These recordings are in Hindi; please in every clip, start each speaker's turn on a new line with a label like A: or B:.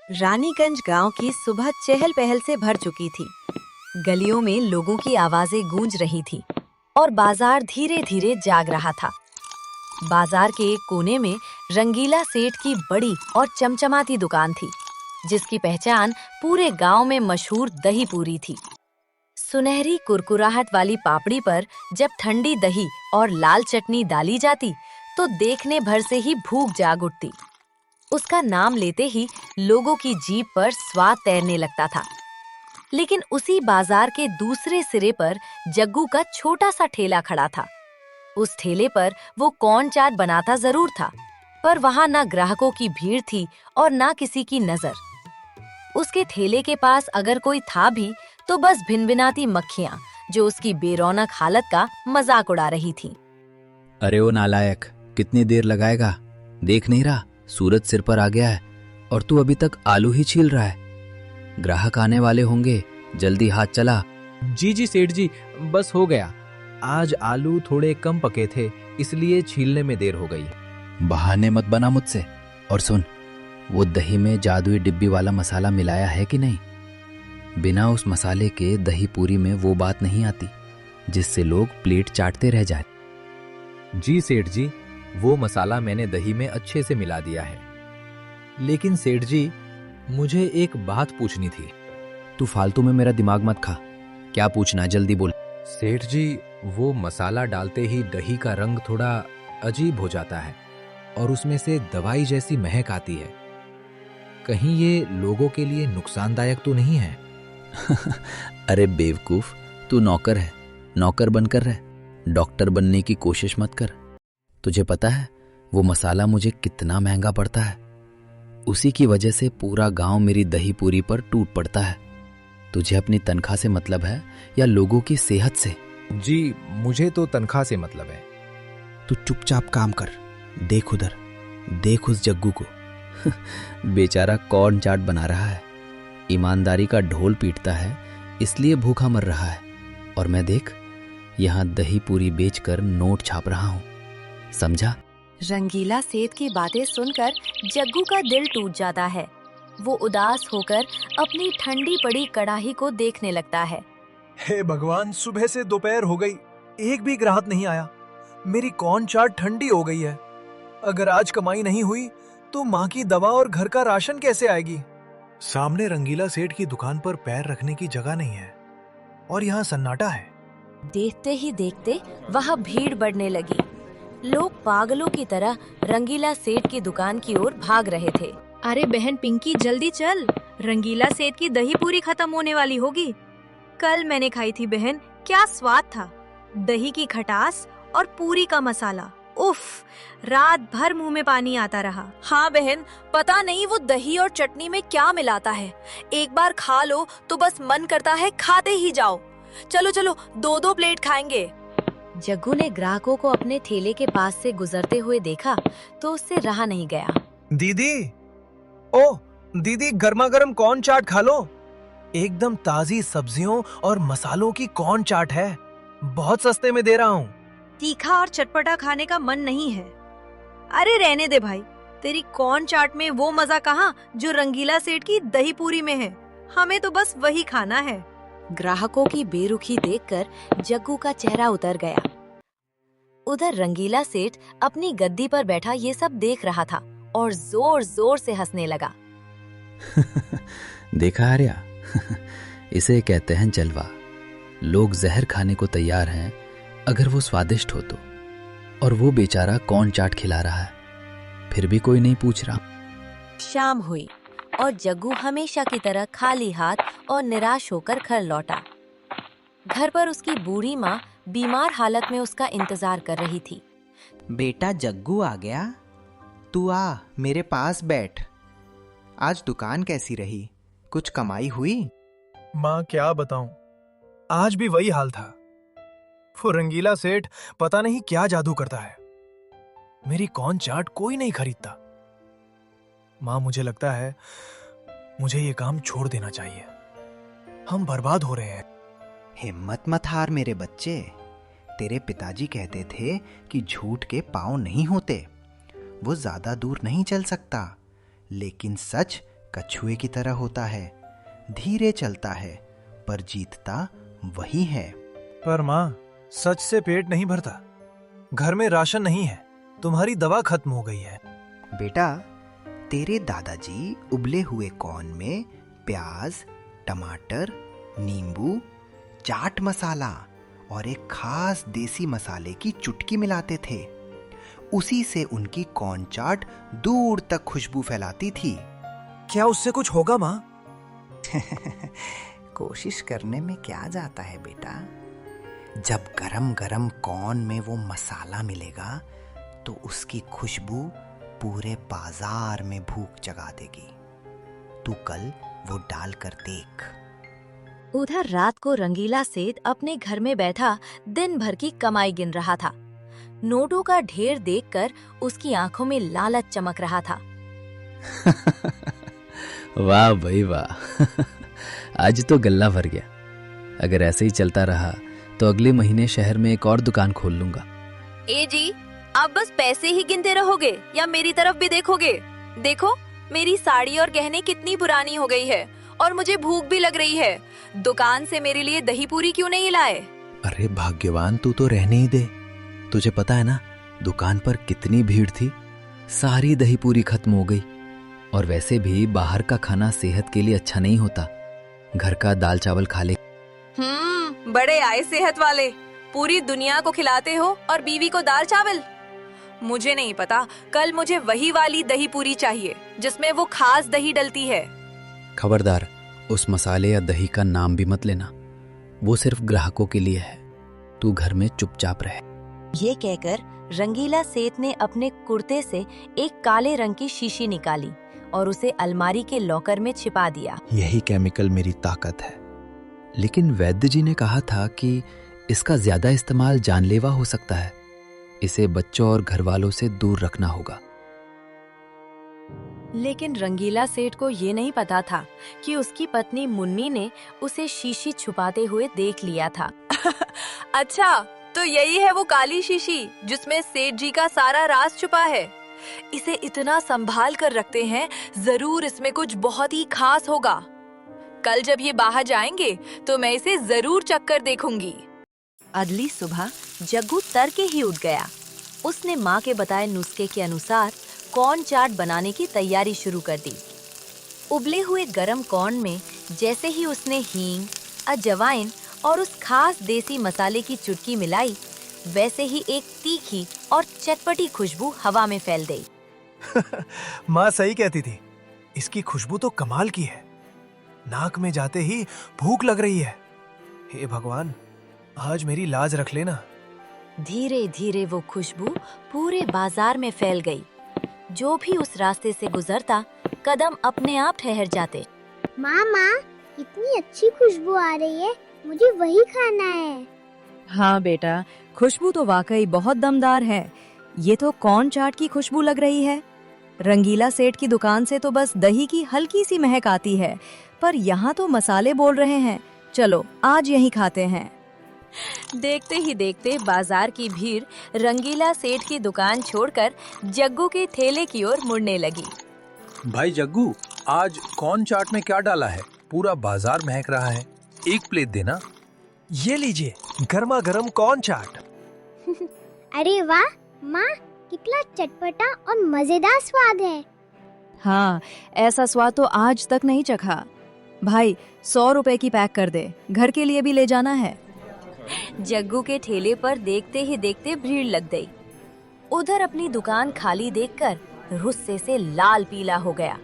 A: रानीगंज गांव की सुबह चहल पहल से भर चुकी थी। गलियों में लोगों की आवाजें गूंज रही थी और बाजार धीरे धीरे जाग रहा था। बाजार के एक कोने में रंगीला सेठ की बड़ी और चमचमाती दुकान थी, जिसकी पहचान पूरे गांव में मशहूर दही पूरी थी। सुनहरी कुरकुराहट वाली पापड़ी पर जब ठंडी दही और लाल चटनी डाली जाती, तो देखने भर से ही भूख जाग उठती। उसका नाम लेते ही लोगों की जीभ पर स्वाद तैरने लगता था। लेकिन उसी बाजार के दूसरे सिरे पर जग्गू का छोटा सा ठेला खड़ा था। उस ठेले पर वो कॉर्न चाट बनाता जरूर था, पर वहां ना ग्राहकों की भीड़ थी और ना किसी की नजर। उसके ठेले के पास अगर कोई था भी, तो बस भिनभिनाती मक्खियां, जो उसकी बेरौनक हालत का मजाक उड़ा रही थीं।
B: अरे ओ नालायक, कितनी देर लगाएगा? देख नहीं रहा सूरज सिर पर आ गया है और तू अभी तक आलू ही छील रहा है। ग्राहक आने वाले होंगे, जल्दी हाथ चला।
C: जी सेठ जी, बस हो गया। आज आलू थोड़े कम पके थे, इसलिए छीलने में देर हो गई।
B: बहाने मत बना मुझसे। और सुन, वो दही में जादुई डिब्बी वाला मसाला मिलाया है कि नहीं? बिना उस मसाले के दही पूरी में वो बात नहीं आती जिससे लोग प्लेट चाटते रह जाए।
C: जी सेठ जी, वो मसाला मैंने दही में अच्छे से मिला दिया है। लेकिन सेठ जी, मुझे एक बात पूछनी थी।
B: तू फालतू में मेरा दिमाग मत खा। क्या पूछना, जल्दी बोल।
C: सेठ जी, वो मसाला डालते ही दही का रंग थोड़ा अजीब हो जाता है और उसमें से दवाई जैसी महक आती है। कहीं ये लोगों के लिए नुकसानदायक तो नहीं है?
B: अरे बेवकूफ, तू नौकर है, नौकर बनकर रह, डॉक्टर बनने की कोशिश मत कर। तुझे पता है वो मसाला मुझे कितना महंगा पड़ता है? उसी की वजह से पूरा गांव मेरी दही पूरी पर टूट पड़ता है। तुझे अपनी तनख्वाह से मतलब है या लोगों की सेहत से?
C: जी, मुझे तो तनख्वाह से मतलब है।
B: तू चुपचाप काम कर। देख उधर, देख उस जग्गू को। बेचारा कॉर्न चाट बना रहा है, ईमानदारी का ढोल पीटता है, इसलिए भूखा मर रहा है। और मैं देख, यहाँ दही पूरी बेचकर नोट छाप रहा हूँ, समझा?
A: रंगीला सेठ की बातें सुनकर जग्गू का दिल टूट जाता है। वो उदास होकर अपनी ठंडी पड़ी कड़ाही को देखने लगता है।
D: हे भगवान, सुबह से दोपहर हो गई, एक भी ग्राहक नहीं आया। मेरी कॉर्न चाट ठंडी हो गई है। अगर आज कमाई नहीं हुई तो माँ की दवा और घर का राशन कैसे आएगी? सामने रंगीला सेठ की दुकान पर पैर रखने की जगह नहीं है और यहाँ सन्नाटा है।
A: देखते ही देखते वहाँ भीड़ बढ़ने लगी। लोग पागलों की तरह रंगीला सेठ की दुकान की ओर भाग रहे थे।
E: अरे बहन पिंकी, जल्दी चल, रंगीला सेठ की दही पूरी खत्म होने वाली होगी। कल मैंने खाई थी बहन, क्या स्वाद था। दही की खटास और पूरी का मसाला, उफ, रात भर मुंह में पानी आता रहा।
F: हाँ बहन, पता नहीं वो दही और चटनी में क्या मिलाता है। एक बार खा लो तो बस मन करता है खाते ही जाओ। चलो चलो, 2-2 प्लेट खाएंगे।
A: जग्गू ने ग्राहकों को अपने ठेले के पास से गुजरते हुए देखा तो उससे रहा नहीं गया।
D: दीदी, ओ दीदी, गर्मा गर्म कॉर्न चाट खा लो। एकदम ताजी सब्जियों और मसालों की कॉर्न चाट है, बहुत सस्ते में दे रहा हूँ।
E: तीखा और चटपटा खाने का मन नहीं है। अरे रहने दे भाई, तेरी कॉर्न चाट में वो मजा कहाँ जो रंगीला सेठ की दही पूरी में है। हमें तो बस वही खाना है।
A: ग्राहकों की बेरुखी देखकर जग्गू का चेहरा उतर गया। उधर रंगीला सेठ अपनी गद्दी पर बैठा ये सब देख रहा था और जोर जोर से हंसने लगा।
B: देखा आर्या, इसे कहते हैं जलवा। लोग जहर खाने को तैयार हैं अगर वो स्वादिष्ट हो तो, और वो बेचारा कॉर्न चाट खिला रहा है, फिर भी कोई नहीं पूछ रहा।
A: शाम हुई और जग्गू हमेशा की तरह खाली हाथ और निराश होकर घर लौटा। घर पर उसकी बूढ़ी माँ बीमार हालत में उसका इंतजार कर रही थी।
G: बेटा जग्गू आ गया, तू आ मेरे पास बैठ। आज दुकान कैसी रही? कुछ कमाई हुई?
D: माँ क्या बताऊं, आज भी वही हाल था। वो रंगीला सेठ पता नहीं क्या जादू करता है, मेरी कॉर्न चाट कोई नहीं खरीदता। माँ, मुझे लगता है मुझे ये काम छोड़ देना चाहिए। हम बर्बाद हो रहे हैं।
G: हिम्मत मत हार मेरे बच्चे। तेरे पिताजी कहते थे कि झूठ के पांव नहीं होते। वो ज्यादा दूर नहीं चल सकता, लेकिन सच कछुए की तरह होता है, धीरे चलता है, पर जीतता वही है।
D: पर माँ, सच से पेट नहीं भरता। घर में राशन नहीं है, तुम्हारी दवा खत्म हो गई है।
G: बेटा, तेरे दादाजी उबले हुए कॉर्न में प्याज, टमाटर, नींबू, चाट मसाला और एक खास देसी मसाले की चुटकी मिलाते थे। उसी से उनकी कॉर्न चाट दूर तक खुशबू फैलाती थी।
D: क्या उससे कुछ होगा माँ?
G: कोशिश करने में क्या जाता है बेटा। जब गरम गरम कॉर्न में वो मसाला मिलेगा तो उसकी खुशबू पूरे बाजार में भूख जगा देगी। तू कल वो डाल कर देख।
A: उधर रात को रंगीला सेठ अपने घर में बैठा दिन भर की कमाई गिन रहा था। नोटों का ढेर देखकर उसकी आंखों में लालच चमक रहा था।
B: वाह भाई वाह। आज तो गल्ला भर गया। अगर ऐसे ही चलता रहा तो अगले महीने शहर में एक और दुकान खोल लूंगा।
F: ए जी, आप बस पैसे ही गिनते रहोगे या मेरी तरफ भी देखोगे? देखो, मेरी साड़ी और गहने कितनी पुरानी हो गई है और मुझे भूख भी लग रही है। दुकान से मेरे लिए दही पूरी क्यों नहीं लाए?
B: अरे भाग्यवान, तू तो रहने ही दे। तुझे पता है ना दुकान पर कितनी भीड़ थी। सारी दही पूरी खत्म हो गई। और वैसे भी बाहर का खाना सेहत के लिए अच्छा नहीं होता। घर का दाल चावल खा ले।
F: बड़े आए सेहत वाले। पूरी दुनिया को खिलाते हो और बीवी को दाल चावल। मुझे नहीं पता, कल मुझे वही वाली दही पूरी चाहिए जिसमें वो खास दही डलती है।
B: खबरदार, उस मसाले या दही का नाम भी मत लेना। वो सिर्फ ग्राहकों के लिए है। तू घर में चुपचाप रहे।
A: ये कहकर रंगीला सेठ ने अपने कुर्ते से एक काले रंग की शीशी निकाली और उसे अलमारी के लॉकर में छिपा दिया।
B: यही केमिकल मेरी ताकत है। लेकिन वैद्य जी ने कहा था कि इसका ज्यादा इस्तेमाल जानलेवा हो सकता है। इसे बच्चों और घर वालों से दूर रखना होगा।
A: लेकिन रंगीला सेठ को ये नहीं पता था कि उसकी पत्नी मुन्नी ने उसे शीशी छुपाते हुए देख लिया था।
F: अच्छा, तो यही है वो काली शीशी जिसमें सेठ जी का सारा राज छुपा है। इसे इतना संभाल कर रखते हैं, जरूर इसमें कुछ बहुत ही खास होगा। कल जब ये बाहर जाएंगे तो मैं इसे जरूर चक्कर देखूंगी।
A: अगली सुबह जग्गू तड़के ही उठ गया। उसने माँ के बताए नुस्खे के अनुसार कॉर्न चाट बनाने की तैयारी शुरू कर दी। उबले हुए गरम कॉर्न में जैसे ही उसने हींग, अजवाइन और उस खास देसी मसाले की चुटकी मिलाई, वैसे ही एक तीखी और चटपटी खुशबू हवा में फैल गई।
D: माँ सही कहती थी, इसकी खुशबू तो कमाल की है। नाक में जाते ही भूख लग रही है। हे भगवान, आज मेरी लाज रख लेना।
A: धीरे धीरे वो खुशबू पूरे बाजार में फैल गई। जो भी उस रास्ते से गुजरता, कदम अपने आप ठहर जाते।
H: माँ, इतनी अच्छी खुशबू आ रही है, मुझे वही खाना है।
E: हाँ बेटा, खुशबू तो वाकई बहुत दमदार है। ये तो कॉर्न चाट की खुशबू लग रही है। रंगीला सेठ की दुकान से तो बस दही की हल्की सी महक आती है, पर यहाँ तो मसाले बोल रहे हैं। चलो आज यही खाते हैं।
A: देखते ही देखते बाजार की भीड़ रंगीला सेठ की दुकान छोड़कर जग्गू के ठेले की ओर मुड़ने लगी।
I: भाई जग्गू, आज कॉर्न चाट में क्या डाला है? पूरा बाजार महक रहा है। एक प्लेट देना।
D: ये लीजिए, गर्मा गर्म कॉर्न चाट।
H: अरे वाह माँ, कितना चटपटा और मजेदार स्वाद है।
E: हाँ, ऐसा स्वाद तो आज तक नहीं चखा। भाई 100 रुपए की पैक कर दे, घर के लिए भी ले जाना है।
A: जग्गू के ठेले पर देखते ही देखते भीड़ लग गई। उधर अपनी दुकान खाली देखकर गुस्से से लाल पीला हो गया।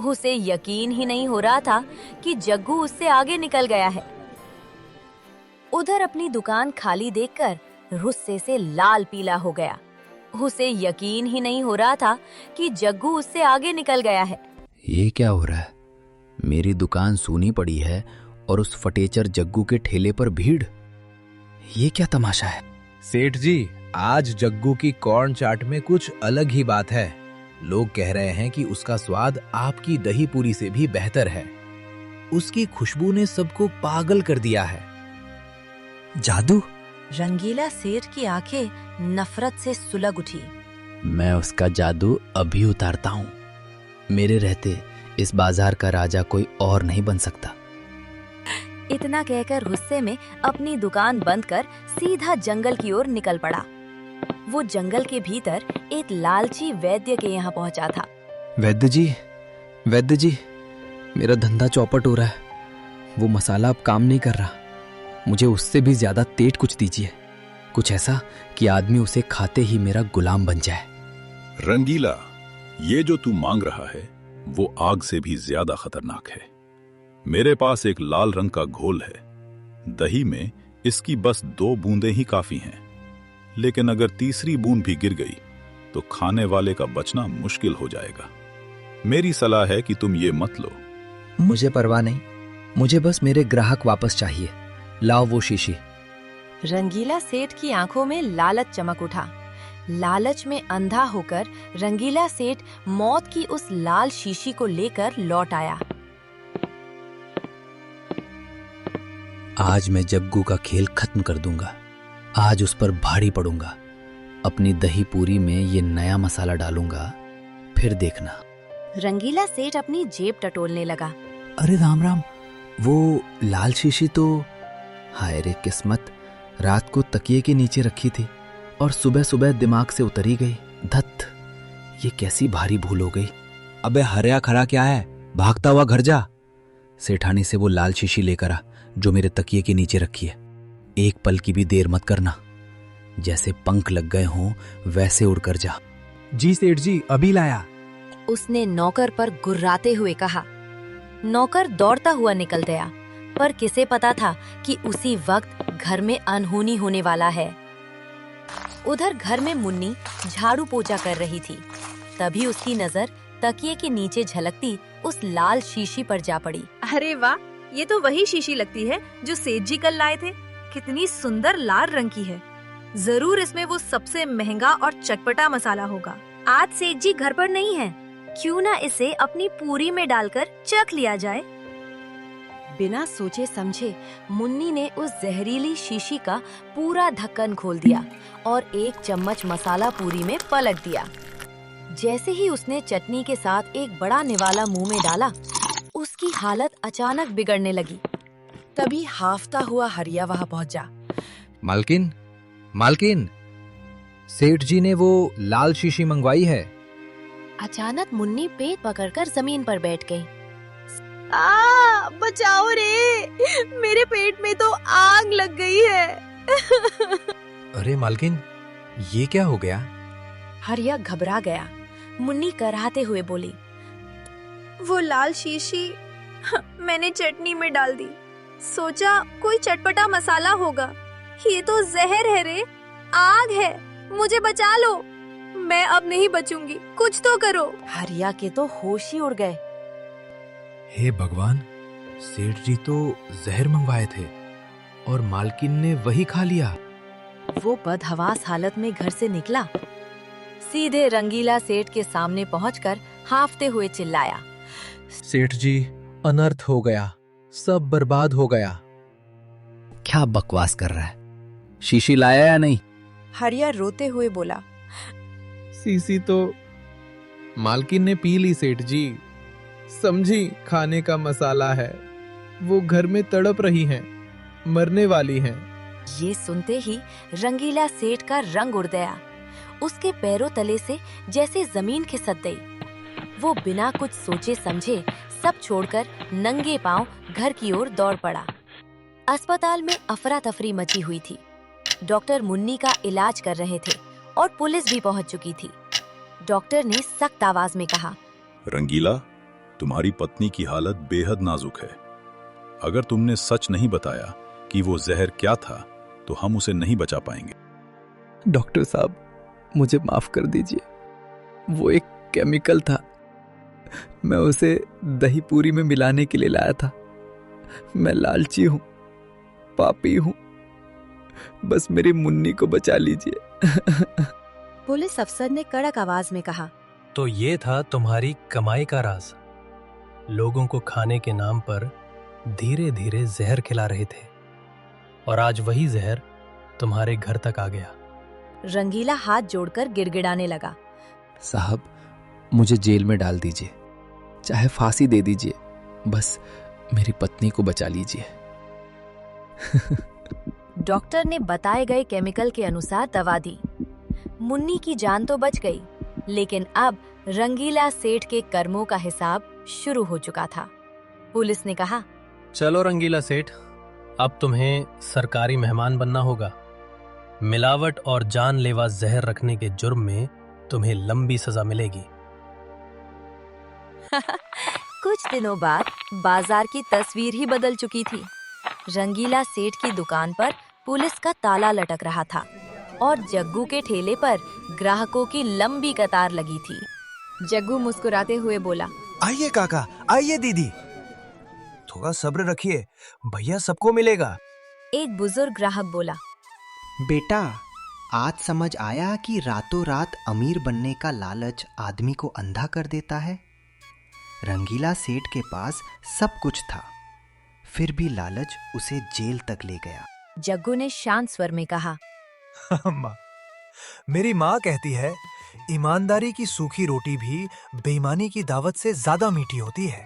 A: उसे यकीन ही नहीं हो रहा था कि जग्गू उससे आगे निकल गया है। उधर अपनी दुकान खाली देखकर गुस्से से लाल पीला हो गया। उसे यकीन ही नहीं हो रहा था कि जग्गू उससे आगे निकल गया है।
B: ये क्या हो रहा है? मेरी दुकान सूनी पड़ी है और उस फटेचर जग्गू के ठेले पर भीड़। ये क्या तमाशा है?
C: सेठ जी, आज जग्गू की कॉर्न चाट में कुछ अलग ही बात है। लोग कह रहे हैं कि उसका स्वाद आपकी दही पूरी से भी बेहतर है। उसकी खुशबू ने सबको पागल कर दिया है।
B: जादू?
A: रंगीला सेठ की आंखें नफरत से सुलग उठी।
B: मैं उसका जादू अभी उतारता हूँ। मेरे रहते इस बाजार का राजा कोई और नहीं बन सकता।
A: इतना कहकर गुस्से में अपनी दुकान बंद कर सीधा जंगल की ओर निकल पड़ा। वो जंगल के भीतर एक लालची वैद्य के यहाँ पहुंचा था।
B: वैद्य जी, मेरा धंधा चौपट हो रहा है। वो मसाला अब काम नहीं कर रहा। मुझे उससे भी ज्यादा तेज कुछ दीजिए, कुछ ऐसा कि आदमी उसे खाते ही मेरा गुलाम बन जाए।
J: रंगीला, ये जो तू मांग रहा है वो आग से भी ज्यादा खतरनाक है। मेरे पास एक लाल रंग का घोल है। दही में इसकी बस 2 बूंदें ही काफी हैं, लेकिन अगर तीसरी बूंद भी गिर गई तो खाने वाले का बचना मुश्किल हो जाएगा। मेरी सलाह है कि तुम ये मत लो।
B: मुझे परवाह नहीं, मुझे बस मेरे ग्राहक वापस चाहिए। लाओ वो शीशी।
A: रंगीला सेठ की आंखों में लालच चमक उठा। लालच में अंधा होकर रंगीला सेठ मौत की उस लाल शीशी को लेकर लौट आया।
B: आज मैं जग्गू का खेल खत्म कर दूंगा। आज उस पर भारी पड़ूंगा। अपनी दही पूरी में ये नया मसाला डालूंगा, फिर देखना।
A: रंगीला सेठ अपनी जेब टटोलने लगा।
B: अरे राम राम, वो लाल शीशी तो, हाय रे किस्मत, रात को तकिए के नीचे रखी थी और सुबह सुबह दिमाग से उतर ही गई। धत, ये कैसी भारी भूल हो गई। अबे हरया खरा क्या है, भागता हुआ घर जा। सेठानी से वो लाल शीशी लेकर आ जो मेरे तकिए के नीचे रखी है। एक पल की भी देर मत करना। जैसे पंख लग गए हों वैसे उड़कर जा।
D: जी सेठ जी, अभी लाया।
A: उसने नौकर पर गुर्राते हुए कहा। नौकर दौड़ता हुआ निकल गया, पर किसे पता था कि उसी वक्त घर में अनहोनी होने वाला है। उधर घर में मुन्नी झाड़ू पोछा कर रही थी। तभी उसकी नजर तकिए के नीचे झलकती उस लाल शीशी पर जा पड़ी।
E: अरे वाह, ये तो वही शीशी लगती है जो सेठ जी कल लाए थे। कितनी सुंदर लाल रंग की है। जरूर इसमें वो सबसे महंगा और चटपटा मसाला होगा। आज सेठ जी घर पर नहीं है, क्यों ना इसे अपनी पूरी में डालकर चख लिया जाए।
A: बिना सोचे समझे मुन्नी ने उस जहरीली शीशी का पूरा ढक्कन खोल दिया और एक चम्मच मसाला पूरी में पलट दिया। जैसे ही उसने चटनी के साथ एक बड़ा निवाला मुंह में डाला, उसकी हालत अचानक बिगड़ने लगी। तभी हाफता हुआ हरिया वहां पहुंचा।
C: मालकिन, सेठ जी ने वो लाल शीशी मंगवाई है।
A: अचानक मुन्नी पेट पकड़कर जमीन पर बैठ गई।
E: बचाओ रे, मेरे पेट में तो आग लग गई है।
C: अरे मालकिन, ये क्या हो गया?
A: हरिया घबरा गया। मुन्नी कराहते हुए बोली,
E: वो लाल शीशी मैंने चटनी में डाल दी। सोचा कोई चटपटा मसाला होगा। ये तो जहर है रे, आग है। मुझे बचा लो, मैं अब नहीं बचूंगी, कुछ तो करो।
A: हरिया के तो होश ही उड़ गए।
C: हे भगवान, सेठ जी तो जहर मंगवाए थे और मालकिन ने वही खा लिया।
A: वो बदहवास हालत में घर से निकला। सीधे रंगीला सेठ के सामने पहुंचकर हाफते हुए चिल्लाया,
C: सेठ जी, अनर्थ हो गया, सब बर्बाद हो गया।
B: क्या बकवास कर रहा है? शीशी लाया या नहीं?
A: हरिया रोते हुए बोला,
K: शीशी तो मालकिन ने पी ली सेठ जी। समझी, खाने का मसाला है। वो घर में तड़प रही हैं, मरने वाली हैं।
A: ये सुनते ही रंगीला सेठ का रंग उड़ गया। उसके पैरों तले से जैसे जमीन खिसक गई। वो बिना कुछ सोचे समझे सब छोड़कर नंगे पांव घर की ओर दौड़ पड़ा। अस्पताल में अफरा तफरी मची हुई थी। डॉक्टर मुन्नी का इलाज कर रहे थे और पुलिस भी पहुंच चुकी थी। डॉक्टर ने सख्त आवाज में कहा,
J: रंगीला, तुम्हारी पत्नी की हालत बेहद नाजुक है। अगर तुमने सच नहीं बताया कि वो जहर क्या था तो हम उसे नहीं बचा पाएंगे।
B: डॉक्टर साहब, मुझे माफ कर दीजिए। वो एक केमिकल था, मैं उसे दही पूरी में मिलाने के लिए लाया था। मैं लालची हूँ, पापी हूँ, बस मेरी मुन्नी को बचा लीजिए।
A: पुलिस अफसर ने कड़क आवाज में कहा,
L: तो ये था तुम्हारी कमाई का राज। लोगों को खाने के नाम पर धीरे धीरे जहर खिला रहे थे और आज वही जहर तुम्हारे घर तक आ गया।
A: रंगीला हाथ जोड़कर गिड़गिड़ाने लगा,
B: साहब, मुझे जेल में डाल दीजिए। चाहे फांसी दे दीजिए, बस मेरी पत्नी को बचा लीजिए।
A: डॉक्टर ने बताए गए केमिकल के अनुसार दवा दी। मुन्नी की जान तो बच गई, लेकिन अब रंगीला सेठ के कर्मों का हिसाब शुरू हो चुका था। पुलिस ने कहा,
L: चलो रंगीला सेठ, अब तुम्हें सरकारी मेहमान बनना होगा। मिलावट और जानलेवा जहर रखने के जुर्म में तुम्हें लंबी सजा मिलेगी।
A: कुछ दिनों बाद बाजार की तस्वीर ही बदल चुकी थी। रंगीला सेठ की दुकान पर पुलिस का ताला लटक रहा था और जग्गू के ठेले पर ग्राहकों की लंबी कतार लगी थी। जग्गू मुस्कुराते हुए बोला,
D: आइए काका, आइए दीदी, थोड़ा सब्र रखिए, भैया सबको मिलेगा।
A: एक बुजुर्ग ग्राहक बोला,
G: बेटा, आज समझ आया कि रातों रात अमीर बनने का लालच आदमी को अंधा कर देता है। रंगीला सेठ के पास सब कुछ था, फिर भी लालच उसे जेल तक ले गया।
A: जग्गू ने शांत स्वर में कहा,
D: माँ, मेरी माँ कहती है, ईमानदारी की सूखी रोटी भी बेईमानी की दावत से ज्यादा मीठी होती है।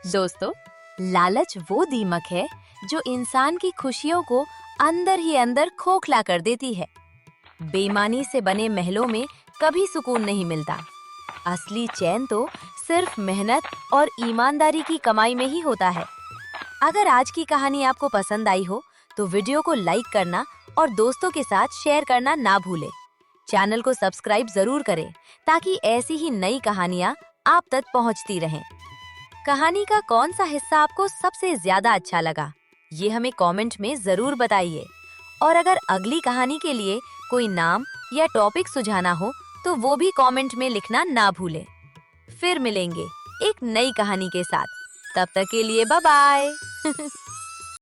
A: दोस्तों, लालच वो दीमक है जो इंसान की खुशियों को अंदर ही अंदर खोखला कर देती है। बेईमानी से बने महलों में कभी सुकून नहीं मिलता। असली चैन तो सिर्फ मेहनत और ईमानदारी की कमाई में ही होता है। अगर आज की कहानी आपको पसंद आई हो तो वीडियो को लाइक करना और दोस्तों के साथ शेयर करना ना भूलें। चैनल को सब्सक्राइब जरूर करें ताकि ऐसी ही नई कहानियाँ आप तक पहुँचती रहें। कहानी का कौन सा हिस्सा आपको सबसे ज्यादा अच्छा लगा, ये हमें कमेंट में जरूर बताइए। और अगर अगली कहानी के लिए कोई नाम या टॉपिक सुझाना हो तो वो भी कमेंट में लिखना ना भूलें। फिर मिलेंगे एक नई कहानी के साथ, तब तक के लिए बाय बाय।